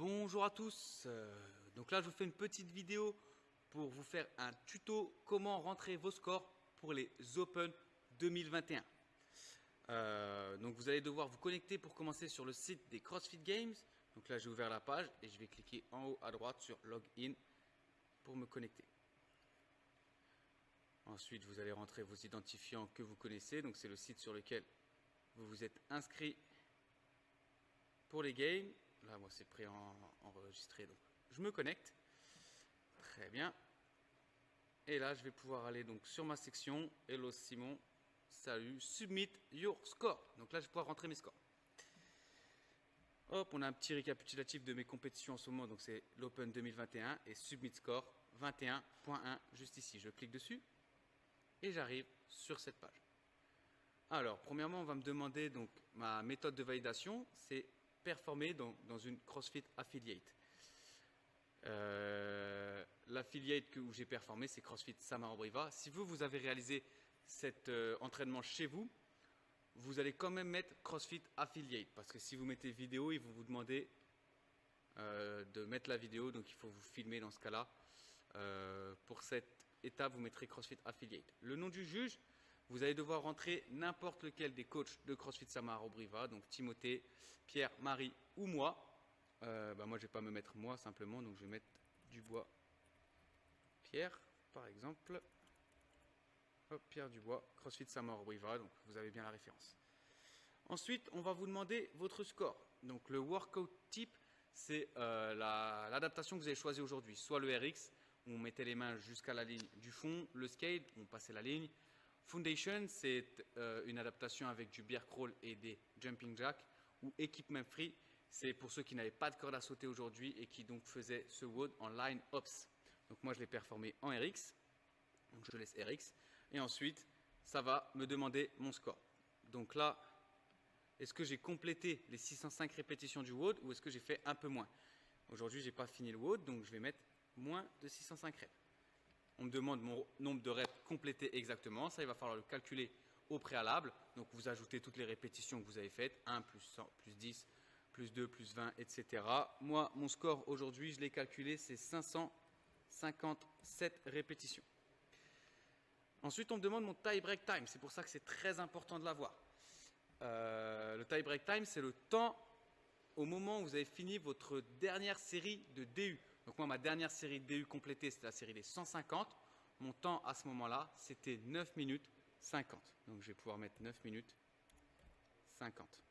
Bonjour à tous, donc là je vous fais une petite vidéo pour vous faire un tuto comment rentrer vos scores pour les Open 2021. Donc vous allez devoir vous connecter pour commencer sur le site des CrossFit Games. Donc là j'ai ouvert la page et je vais cliquer en haut à droite sur Login pour me connecter. Ensuite vous allez rentrer vos identifiants que vous connaissez, donc c'est le site sur lequel vous vous êtes inscrit pour les games. Là, moi, c'est pré-enregistré, donc je me connecte. Très bien. Et là, je vais pouvoir aller donc sur ma section. Hello Simon, salut, submit your score. Donc là, je vais pouvoir rentrer mes scores. Hop, on a un petit récapitulatif de mes compétitions en ce moment. Donc c'est l'Open 2021 et submit score 21.1 juste ici. Je clique dessus et j'arrive sur cette page. Alors, premièrement, on va me demander donc ma méthode de validation. C'est performer dans une CrossFit Affiliate. L'affiliate où j'ai performé, c'est CrossFit Samarobriva. Si vous avez réalisé cet entraînement chez vous, vous allez quand même mettre CrossFit Affiliate. Parce que si vous mettez vidéo, ils vont vous demander de mettre la vidéo. Donc, il faut vous filmer dans ce cas-là. Pour cette étape, vous mettrez CrossFit Affiliate. Le nom du juge, vous allez devoir rentrer n'importe lequel des coachs de CrossFit Samarobriva, donc Timothée, Pierre, Marie ou moi. Moi, je ne vais pas me mettre moi simplement, donc je vais mettre Dubois, Pierre, par exemple. Hop, Pierre Dubois, CrossFit Samarobriva, donc vous avez bien la référence. Ensuite, on va vous demander votre score. Donc le workout type, c'est l'adaptation que vous avez choisie aujourd'hui. Soit le RX, où on mettait les mains jusqu'à la ligne du fond, le scale, on passait la ligne. Foundation, c'est une adaptation avec du bear crawl et des jumping jacks, ou Equipment Free, c'est pour ceux qui n'avaient pas de corde à sauter aujourd'hui et qui donc faisaient ce WOD en line hops. Donc moi je l'ai performé en RX, donc je laisse RX, et ensuite ça va me demander mon score. Donc là, est-ce que j'ai complété les 605 répétitions du WOD ou est-ce que j'ai fait un peu moins? Aujourd'hui je n'ai pas fini le WOD, donc je vais mettre moins de 605 reps. On me demande mon nombre de reps complétés exactement. Ça, il va falloir le calculer au préalable. Donc, vous ajoutez toutes les répétitions que vous avez faites. 1, plus 100, plus 10, plus 2, plus 20, etc. Moi, mon score aujourd'hui, je l'ai calculé, c'est 557 répétitions. Ensuite, on me demande mon tie break time. C'est pour ça que c'est très important de l'avoir. Le tie break time, c'est le temps au moment où vous avez fini votre dernière série de DU. Donc moi, ma dernière série de DU complétée, c'était la série des 150. Mon temps à ce moment-là, c'était 9 minutes 50. Donc je vais pouvoir mettre 9 minutes 50.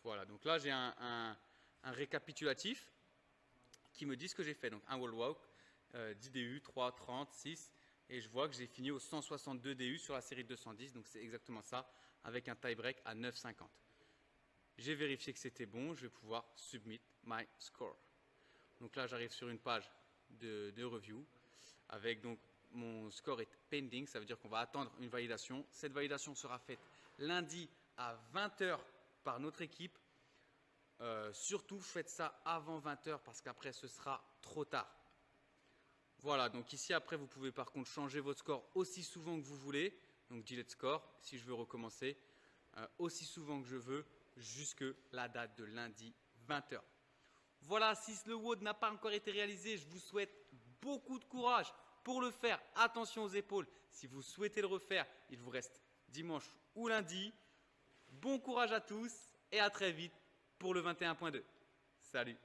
Voilà, donc là j'ai un récapitulatif qui me dit ce que j'ai fait. Donc un wall walk, 10 DU, 3, 30, 6. Et je vois que j'ai fini au 162 DU sur la série de 210. Donc c'est exactement ça, avec un tie break à 9,50. J'ai vérifié que c'était bon, je vais pouvoir submit my score. Donc là, j'arrive sur une page de review avec donc mon score est pending, ça veut dire qu'on va attendre une validation. Cette validation sera faite lundi à 20 h par notre équipe. Surtout, faites ça avant 20 h parce qu'après, ce sera trop tard. Voilà, donc ici, après, vous pouvez par contre changer votre score aussi souvent que vous voulez. Donc, delete score, si je veux recommencer, aussi souvent que je veux, jusque la date de lundi 20 h. Voilà, si le WOD n'a pas encore été réalisé, je vous souhaite beaucoup de courage pour le faire. Attention aux épaules. Si vous souhaitez le refaire, il vous reste dimanche ou lundi. Bon courage à tous et à très vite pour le 21.2. Salut!